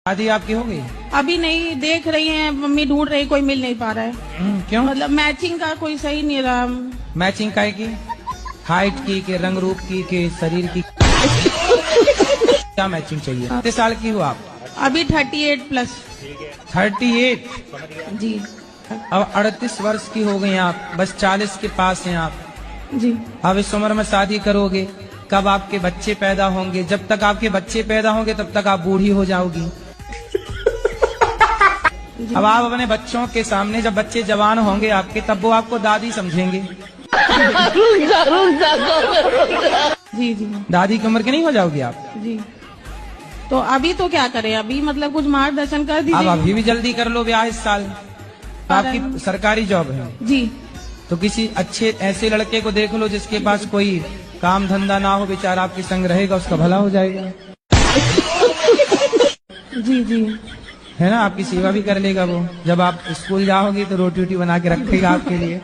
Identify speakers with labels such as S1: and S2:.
S1: शादी आपकी हो गई?
S2: अभी नहीं, देख रही हैं, मम्मी ढूंढ रही, कोई मिल नहीं पा रहा है।
S1: क्यों?
S2: मतलब मैचिंग का कोई सही नहीं रहा।
S1: मैचिंग काय की? हाइट की के रंग रूप की के शरीर की? क्या मैचिंग चाहिए? कितने साल की हो आप?
S2: अभी 38+।
S1: 38?
S2: जी
S1: अब 38 वर्ष की हो गई आप, बस 40 के पास हैं आप।
S2: जी।
S1: अब इस उम्र में शादी करोगे, कब आपके बच्चे पैदा होंगे? जब तक आपके बच्चे पैदा होंगे तब तक आप बूढ़ी हो जाओगी। अब आप अपने बच्चों के सामने, जब बच्चे जवान होंगे आपके, तब वो आपको दादी समझेंगे।
S2: जी जी
S1: दादी की उम्र की नहीं हो जाओगी आप?
S2: जी। तो अभी तो क्या करें? अभी मतलब कुछ मार्गदर्शन कर
S1: अब
S2: दीजिए।
S1: अभी भी जल्दी कर लो ब्याह इस साल। आपकी सरकारी जॉब है
S2: जी।
S1: तो किसी अच्छे ऐसे लड़के को देख लो जिसके पास कोई काम धंधा ना हो, बेचारा आपके संग रहेगा, उसका भला हो जाएगा।
S2: जी जी।
S1: है ना, आपकी सेवा भी कर लेगा वो। जब आप स्कूल जाओगी तो रोटी वोटी बना के रखेगा आपके लिए।